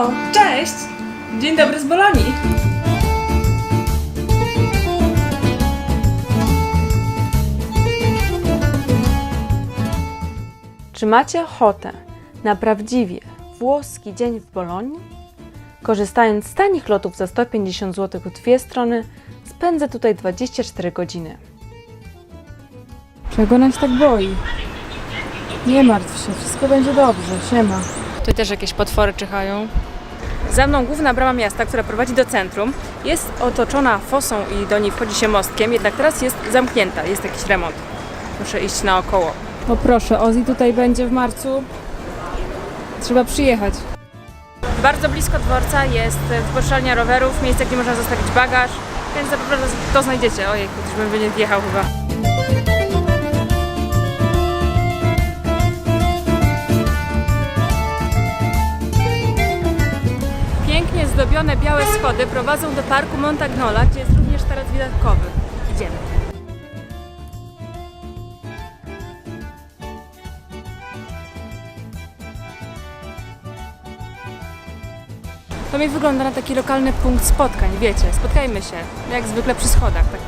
O, cześć! Dzień dobry z Bolonii. Czy macie ochotę na prawdziwie włoski dzień w Bolonii? Korzystając z tanich lotów za 150 zł w dwie strony, spędzę tutaj 24 godziny. Czego nas tak boi? Nie martw się, wszystko będzie dobrze, siema. Tutaj też jakieś potwory czyhają. Za mną główna brama miasta, która prowadzi do centrum. Jest otoczona fosą i do niej wchodzi się mostkiem, jednak teraz jest zamknięta, jest jakiś remont. Muszę iść naokoło. O proszę, Ozzy tutaj będzie w marcu. Trzeba przyjechać. Bardzo blisko dworca jest wypożyczalnia rowerów, miejsce, gdzie można zostawić bagaż, więc na pewno to znajdziecie. Ojej, już bym nie wjechał chyba. Pięknie zdobione białe schody prowadzą do parku Montagnola, gdzie jest również teren widokowy. Idziemy. To mi wygląda na taki lokalny punkt spotkań, wiecie, spotkajmy się, jak zwykle przy schodach, tak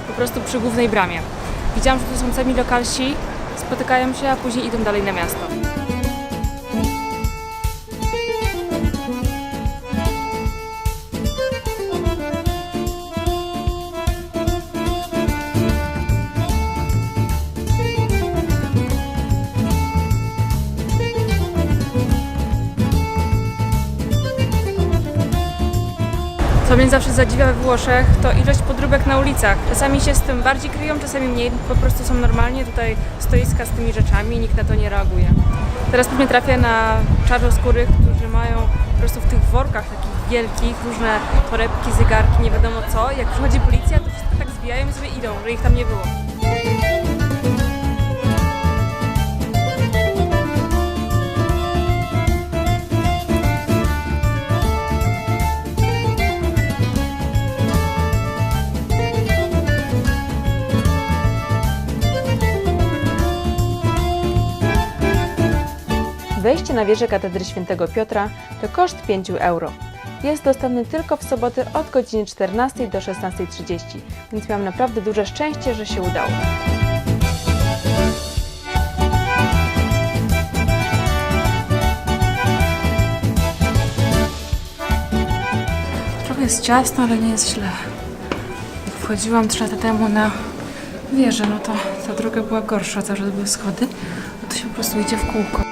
po prostu przy głównej bramie. Widziałam, że tu są sami lokalsi, spotykają się, a później idą dalej na miasto. Co mnie zawsze zadziwia we Włoszech, to ilość podróbek na ulicach. Czasami się z tym bardziej kryją, czasami mniej, po prostu są normalnie tutaj stoiska z tymi rzeczami i nikt na to nie reaguje. Teraz pewnie trafię na czarnoskórych, którzy mają po prostu w tych workach takich wielkich różne torebki, zegarki, nie wiadomo co. Jak przychodzi policja, to wszystko tak zwijają i sobie idą, że ich tam nie było. Wejście na wieżę katedry Świętego Piotra to koszt 5 euro. Jest dostępny tylko w soboty od godziny 14 do 16:30, więc miałam naprawdę duże szczęście, że się udało. Trochę jest ciasno, ale nie jest źle. Jak wchodziłam 3 lata temu na wieżę, no to ta droga była gorsza, cały czas były schody, a tu się po prostu idzie w kółko.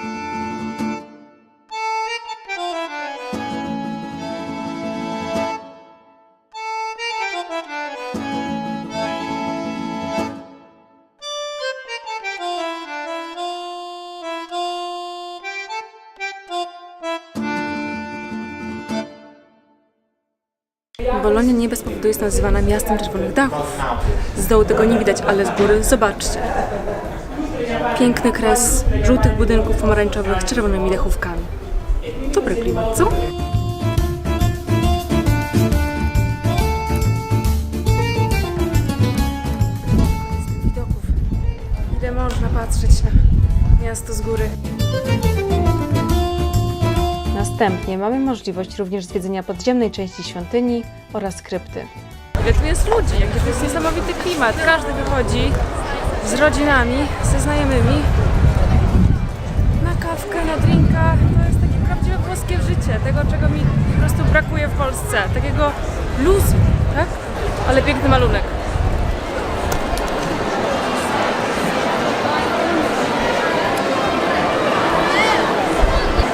Bolonia nie bez powodu jest nazywana miastem czerwonych dachów. Z dołu tego nie widać, ale z góry zobaczcie. Piękny kres żółtych budynków pomarańczowych z czerwonymi dachówkami. Dobry klimat, co? Z tych widoków, ile można patrzeć na miasto z góry. Następnie mamy możliwość również zwiedzenia podziemnej części świątyni oraz krypty. Ile tu jest ludzi, jaki to jest niesamowity klimat. Każdy wychodzi z rodzinami, ze znajomymi na kawkę, na drinka. To jest takie prawdziwe włoskie życie, tego czego mi po prostu brakuje w Polsce. Takiego luzu, tak? Ale piękny malunek.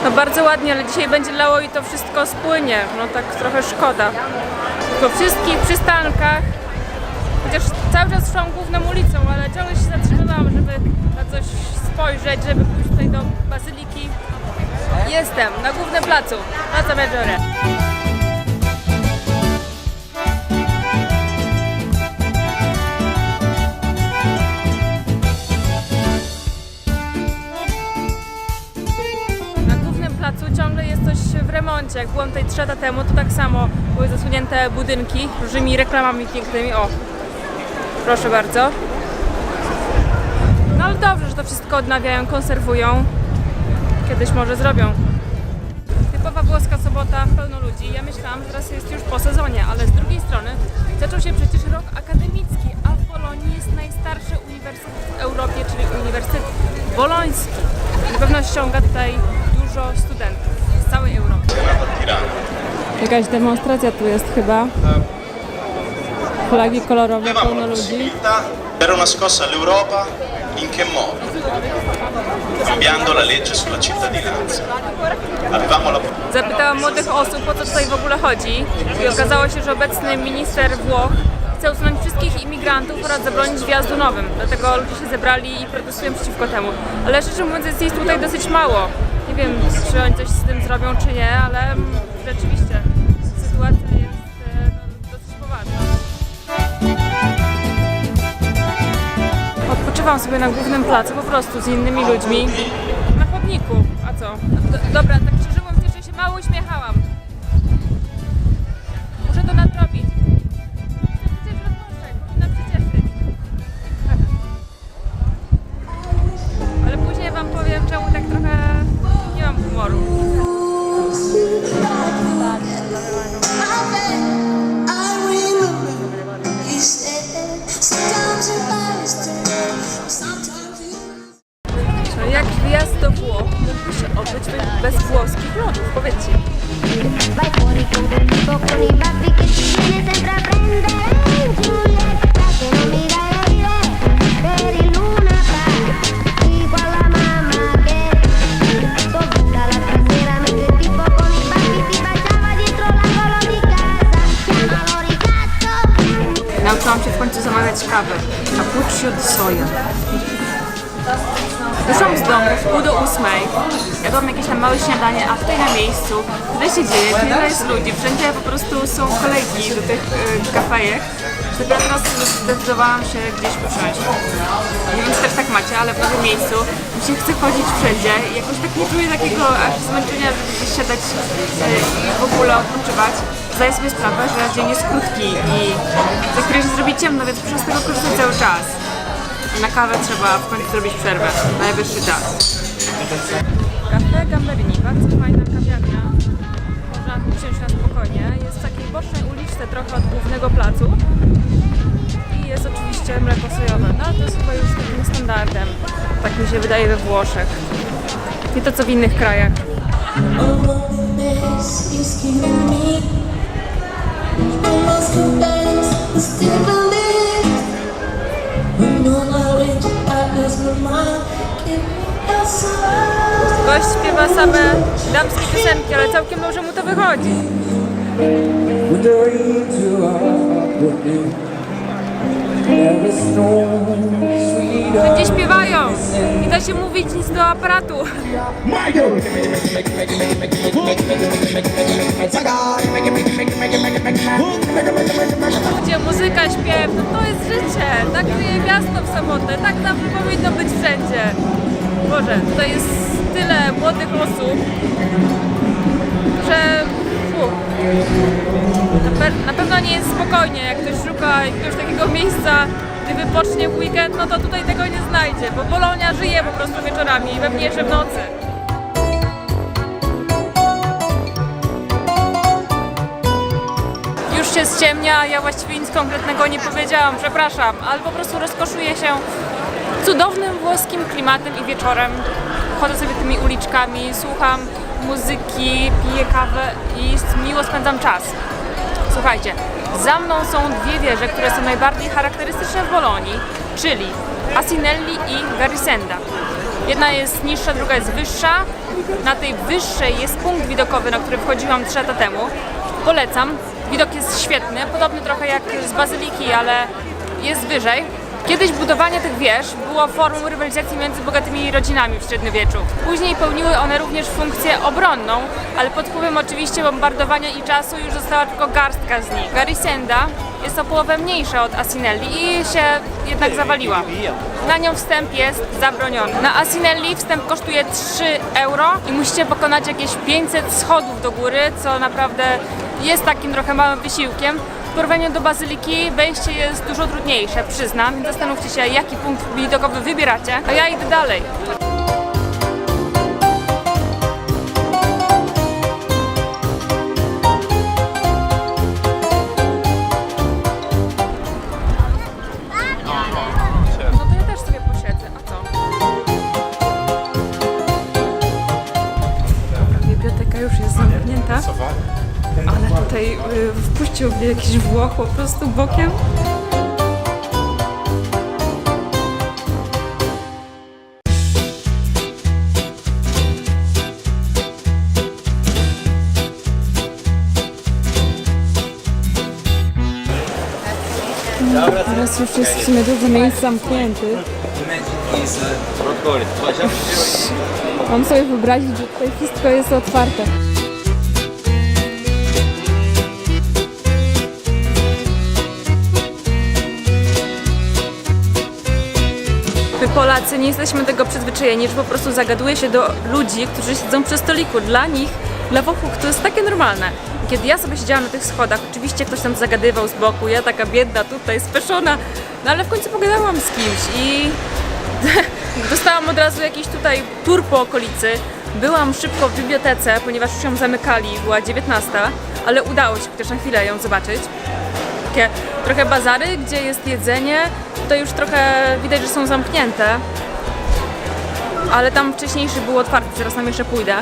No bardzo ładnie, ale dzisiaj będzie lało i to wszystko spłynie. No tak trochę szkoda. Po wszystkich przystankach, chociaż cały czas szłam główną ulicą, ale ciągle się zatrzymywałam, żeby na coś spojrzeć, żeby pójść tutaj do bazyliki. Jestem na głównym placu, Plaza Maggiore. Ciągle jest coś w remoncie. Jak byłam tutaj 3 lata temu, to tak samo były zasłonięte budynki różnymi reklamami pięknymi. O, proszę bardzo. No ale dobrze, że to wszystko odnawiają, konserwują. Kiedyś może zrobią. Typowa typowa włoska sobota, pełno ludzi. Ja myślałam, że teraz jest już po sezonie, ale z drugiej strony zaczął się przecież rok akademicki, a w Bolonii jest najstarszy uniwersytet w Europie, czyli Uniwersytet Boloński. Na pewno ściąga tutaj dużo studentów z całej Europy. Jakaś demonstracja tu jest chyba. Flagi kolorowe, pełno ludzi. Era una scossa all'Europa in che modo? Cambiando la legge sulla cittadinanza. Avevamo la Zapytałam młodych osób, po co tutaj w ogóle chodzi i okazało się, że obecny minister Włoch chce usunąć wszystkich imigrantów oraz zabronić wjazdu nowym. Dlatego ludzie się zebrali i protestują przeciwko temu. Ale szczerze mówiąc jest tutaj dosyć mało. Nie wiem, czy oni coś z tym zrobią, czy nie, ale rzeczywiście sytuacja jest dosyć poważna. Odpoczywam sobie na głównym placu, po prostu z innymi ludźmi. Na chodniku. A co? Dobra, tak szczerze mówiąc, jeszcze się mało uśmiechałam. Muszę to nadrobić. To przecież rozpoczek, powinna się cieszyć. Ale później wam powiem, czemu tak trochę nie mam humoru. Jak wyjazd do Włoch mógłby się odbyć bez włoskich lodów? Powiedzcie. Vai fuori con quel tipo con i baffi che ti viene sempre a prendere Giulietta che non mi dai le per il Luna Park igual la mamma che tutta l'altra sera mentre il tipo con i baffi ti baciava dietro l'angolo di casa chiamalo ricatto. Nauczyłam się w końcu zamawiać kawę. Cappuccino di soja. Wyszłam z domu w 7:30, jadłam jakieś tam małe śniadanie, a tutaj na miejscu tyle się dzieje, tyle jest ludzi, wszędzie po prostu są kolejki do tych kafejek, że dopiero teraz zdecydowałam się gdzieś usiąść. Nie wiem, czy też tak macie, ale w nowym miejscu mi się chce chodzić wszędzie i jakoś tak nie czuję takiego aż zmęczenia, żeby gdzieś siadać i w ogóle odpoczywać. Zdaję sobie sprawę, że dzień jest krótki i za chwilę się zrobi ciemno, więc muszę z tego korzystać cały czas. Na kawę trzeba w końcu zrobić przerwę. Najwyższy czas. Caffè Gamberini, bardzo fajna kawiarnia. Można usiąść na spokojnie. Jest w takiej bocznej uliczce trochę od głównego placu. I jest oczywiście mleko sojowe. No to jest chyba już takim standardem. Tak mi się wydaje we Włoszech. Nie to co w innych krajach. Gość śpiewa same damskie piosenki, ale całkiem dobrze mu to wychodzi. Wszędzie śpiewają, nie da się mówić nic do aparatu. Ludzie, muzyka, śpiew, no to jest życie. Tak żyje miasto w sobotę, tak zawsze powinno być wszędzie. Boże, tutaj jest tyle młodych osób, że na pewno nie jest spokojnie. Jak ktoś szuka jakiegoś takiego miejsca, gdy wypocznie w weekend, no to tutaj tego nie znajdzie, bo Bolonia żyje po prostu wieczorami, pewnie jeszcze w nocy. Już się ściemnia, ja właściwie nic konkretnego nie powiedziałam, przepraszam, ale po prostu rozkoszuję się cudownym włoskim klimatem i wieczorem. Chodzę sobie tymi uliczkami, słucham muzyki, piję kawę i miło spędzam czas. Słuchajcie, za mną są dwie wieże, które są najbardziej charakterystyczne w Bolonii, czyli Asinelli i Garisenda. Jedna jest niższa, druga jest wyższa. Na tej wyższej jest punkt widokowy, na który wchodziłam 3 lata temu. Polecam. Widok jest świetny, podobny trochę jak z Bazyliki, ale jest wyżej. Kiedyś budowanie tych wież było formą rywalizacji między bogatymi rodzinami w średniowieczu. Później pełniły one również funkcję obronną, ale pod wpływem oczywiście bombardowania i czasu już została tylko garstka z nich. Garisenda jest o połowę mniejsza od Asinelli i się jednak zawaliła. Na nią wstęp jest zabroniony. Na Asinelli wstęp kosztuje 3 euro i musicie pokonać jakieś 500 schodów do góry, co naprawdę jest takim trochę małym wysiłkiem. W porównaniu do Bazyliki wejście jest dużo trudniejsze, przyznam, więc zastanówcie się, jaki punkt widokowy wybieracie, a ja idę dalej. tutaj wpuścił mnie jakiś Włoch po prostu bokiem. Teraz już jest w sumie dużo miejsc zamkniętych. Mam sobie wyobrazić, że tutaj wszystko jest otwarte. My Polacy nie jesteśmy do tego przyzwyczajeni, że po prostu zagaduje się do ludzi, którzy siedzą przy stoliku. Dla nich, dla Włochów to jest takie normalne. Kiedy ja sobie siedziałam na tych schodach, oczywiście ktoś tam zagadywał z boku, ja taka biedna tutaj, speszona, no ale w końcu pogadałam z kimś i dostałam od razu jakiś tutaj tour po okolicy. Byłam szybko w bibliotece, ponieważ już ją zamykali, była 19, ale udało się chociaż na chwilę ją zobaczyć. Takie trochę bazary, gdzie jest jedzenie, tutaj już trochę widać, że są zamknięte, ale tam wcześniejszy był otwarty, zaraz tam jeszcze pójdę.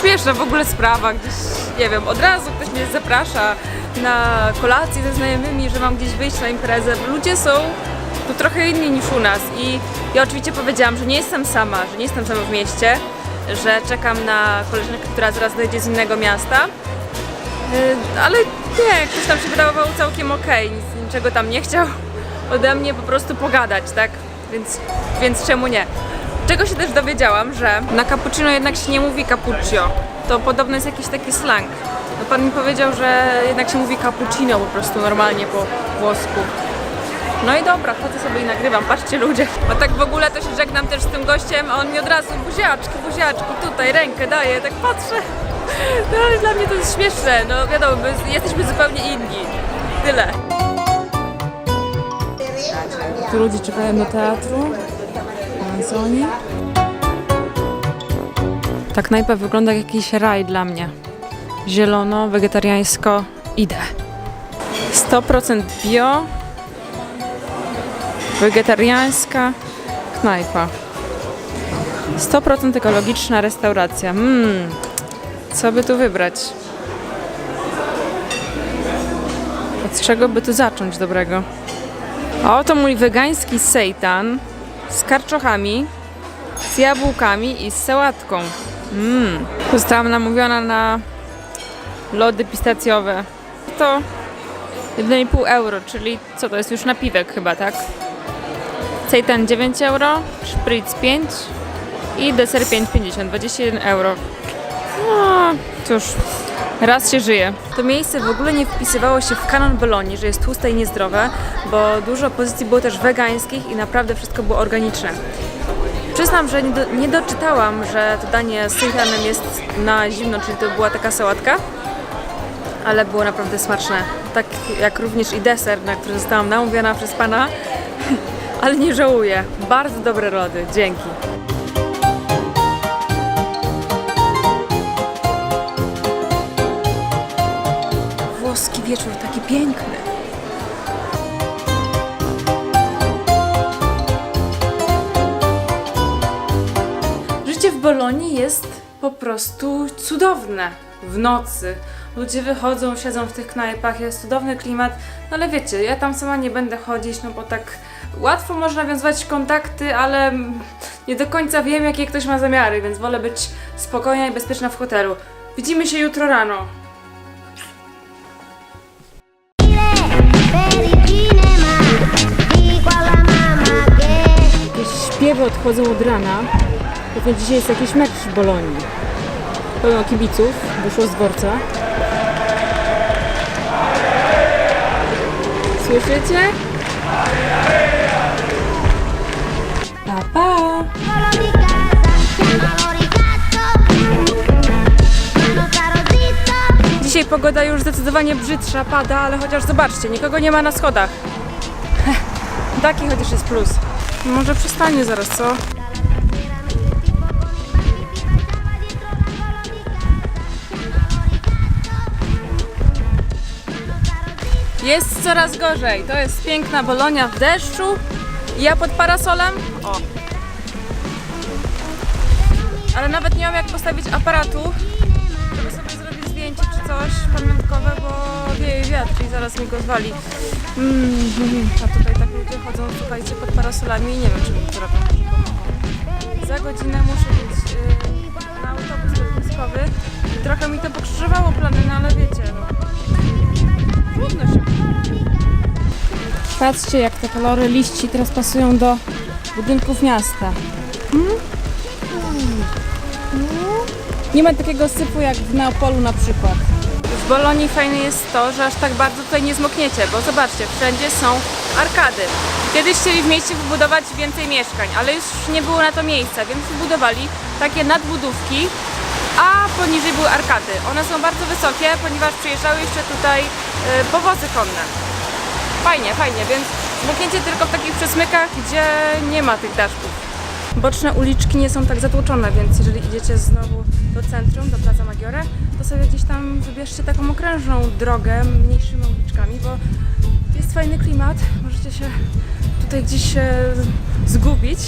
Śmieszna w ogóle sprawa, gdzieś, nie wiem, od razu ktoś mnie zaprasza na kolację ze znajomymi, że mam gdzieś wyjść na imprezę. Ludzie są tu trochę inni niż u nas i ja oczywiście powiedziałam, że nie jestem sama, że nie jestem sama w mieście, że czekam na koleżankę, która zaraz dojdzie z innego miasta, ale nie, ktoś tam się wydawał całkiem okej, niczego tam nie chciał ode mnie po prostu pogadać, tak? Więc czemu nie? Czego się też dowiedziałam, że na cappuccino jednak się nie mówi cappuccio. To podobno jest jakiś taki slang. No pan mi powiedział, że jednak się mówi cappuccino po prostu normalnie po włosku. No i dobra, chodzę sobie i nagrywam, patrzcie ludzie. A tak w ogóle to się żegnam też z tym gościem, a on mi od razu buziaczki, tutaj rękę daje, tak patrzę. No ale dla mnie to jest śmieszne, no wiadomo, my jesteśmy zupełnie inni. Tyle. Tu ludzie czekają do teatru. Amazonii. Ta knajpa wygląda jak jakiś raj dla mnie. Zielono, wegetariańsko, idę. 100% bio, wegetariańska knajpa. 100% ekologiczna restauracja. Co by tu wybrać? Od czego by tu zacząć dobrego? A oto mój wegański seitan z karczochami, z jabłkami i z sałatką. Zostałam namówiona na lody pistacjowe. To 1,5 euro, czyli co to jest już napiwek chyba, tak? Seitan 9 euro, szpryc 5 i deser 5,50, 21 euro. No cóż, raz się żyje. To miejsce w ogóle nie wpisywało się w kanon Bolonii, że jest tłuste i niezdrowe, bo dużo pozycji było też wegańskich i naprawdę wszystko było organiczne. Przyznam, że nie doczytałam, że to danie z seitanem jest na zimno, czyli to była taka sałatka, ale było naprawdę smaczne. Tak jak również i deser, na który zostałam namówiona przez pana, ale nie żałuję. Bardzo dobre lody, dzięki. Włoski wieczór, taki piękny. Życie w Bolonii jest po prostu cudowne. W nocy ludzie wychodzą, siedzą w tych knajpach, jest cudowny klimat, no ale wiecie, ja tam sama nie będę chodzić, no bo tak łatwo można nawiązywać kontakty, ale nie do końca wiem, jakie ktoś ma zamiary, więc wolę być spokojna i bezpieczna w hotelu. Widzimy się jutro rano. Jakieś śpiewy odchodzą od rana. Pewnie dzisiaj jest jakiś mecz w Bolonii. Pełno kibiców wyszło z dworca. Słyszycie? Pa, pa! Dzisiaj pogoda już zdecydowanie brzydsza, pada, ale chociaż zobaczcie, nikogo nie ma na schodach. Taki chociaż jest plus. Może przestanie zaraz, co? Jest coraz gorzej. To jest piękna Bolonia w deszczu. Ja pod parasolem. O. Ale nawet nie mam jak postawić aparatu, żeby sobie zrobić zdjęcie czy coś pamiątkowe, bo wieje wiatr i zaraz mi go zwali. A tutaj tak ludzie chodzą, słuchajcie, pod parasolami i nie wiem, czy mi to robią. Za godzinę muszę być na autobus lotniskowy i trochę mi to pokrzyżowało plany, no ale wiecie, trudno się. Patrzcie, jak te kolory liści teraz pasują do budynków miasta. Nie ma takiego sypu jak w Neapolu na przykład. W Bolonii fajne jest to, że aż tak bardzo tutaj nie zmokniecie, bo zobaczcie, wszędzie są arkady. Kiedyś chcieli w mieście wybudować więcej mieszkań, ale już nie było na to miejsca, więc wybudowali takie nadbudówki, a poniżej były arkady. One są bardzo wysokie, ponieważ przyjeżdżały jeszcze tutaj powozy konne. Fajnie, fajnie, więc zmokniecie tylko w takich przesmykach, gdzie nie ma tych daszków. Boczne uliczki nie są tak zatłoczone, więc jeżeli idziecie znowu do centrum, do Plaza Maggiore, to sobie gdzieś tam wybierzcie taką okrężną drogę, mniejszymi uliczkami, bo jest fajny klimat, możecie się tutaj gdzieś zgubić.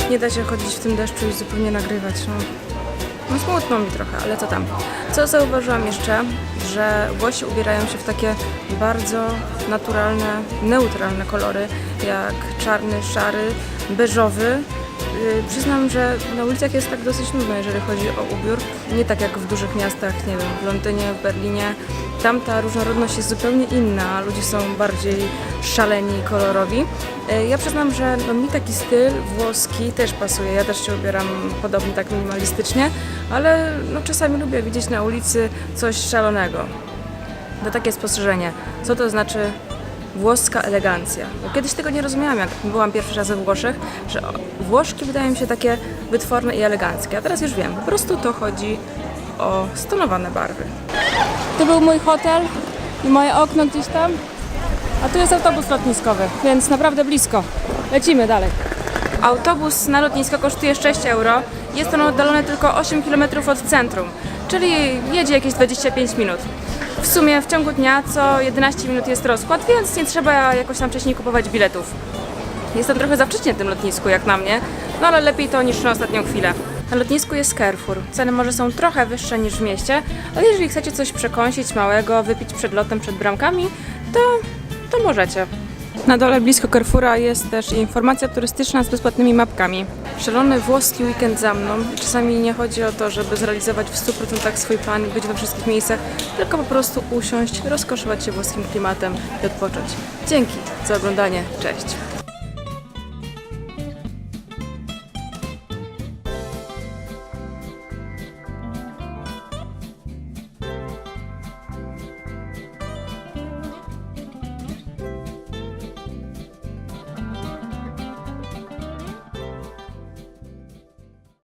Nie da się chodzić w tym deszczu i zupełnie nagrywać. No smutno mi trochę, ale co tam. Co zauważyłam jeszcze, że Włosi ubierają się w takie bardzo naturalne, neutralne kolory, jak czarny, szary, beżowy. Przyznam, że na ulicach jest tak dosyć nudno, jeżeli chodzi o ubiór. Nie tak jak w dużych miastach, nie wiem, w Londynie, w Berlinie. Tam ta różnorodność jest zupełnie inna, ludzie są bardziej szaleni i kolorowi. Ja przyznam, że mi taki styl włoski też pasuje. Ja też się ubieram podobnie tak minimalistycznie, ale czasami lubię widzieć na ulicy coś szalonego. To takie spostrzeżenie. Co to znaczy włoska elegancja? Bo kiedyś tego nie rozumiałam, jak byłam pierwszy raz we Włoszech, że Włoszki wydają mi się takie wytworne i eleganckie. A teraz już wiem, po prostu to chodzi o stonowane barwy. To był mój hotel i moje okno gdzieś tam. A tu jest autobus lotniskowy, więc naprawdę blisko. Lecimy dalej. Autobus na lotnisko kosztuje 6 euro. Jest on oddalony tylko 8 km od centrum, czyli jedzie jakieś 25 minut. W sumie w ciągu dnia co 11 minut jest rozkład, więc nie trzeba jakoś tam wcześniej kupować biletów. Jestem trochę za wcześnie w tym lotnisku, jak na mnie, no ale lepiej to niż na ostatnią chwilę. Na lotnisku jest Carrefour. Ceny może są trochę wyższe niż w mieście, ale jeżeli chcecie coś przekąsić małego, wypić przed lotem, przed bramkami, to możecie. Na dole blisko Carrefoura jest też informacja turystyczna z bezpłatnymi mapkami. Szalony włoski weekend za mną. Czasami nie chodzi o to, żeby zrealizować w 100% swój plan i być we wszystkich miejscach, tylko po prostu usiąść, rozkoszować się włoskim klimatem i odpocząć. Dzięki za oglądanie. Cześć!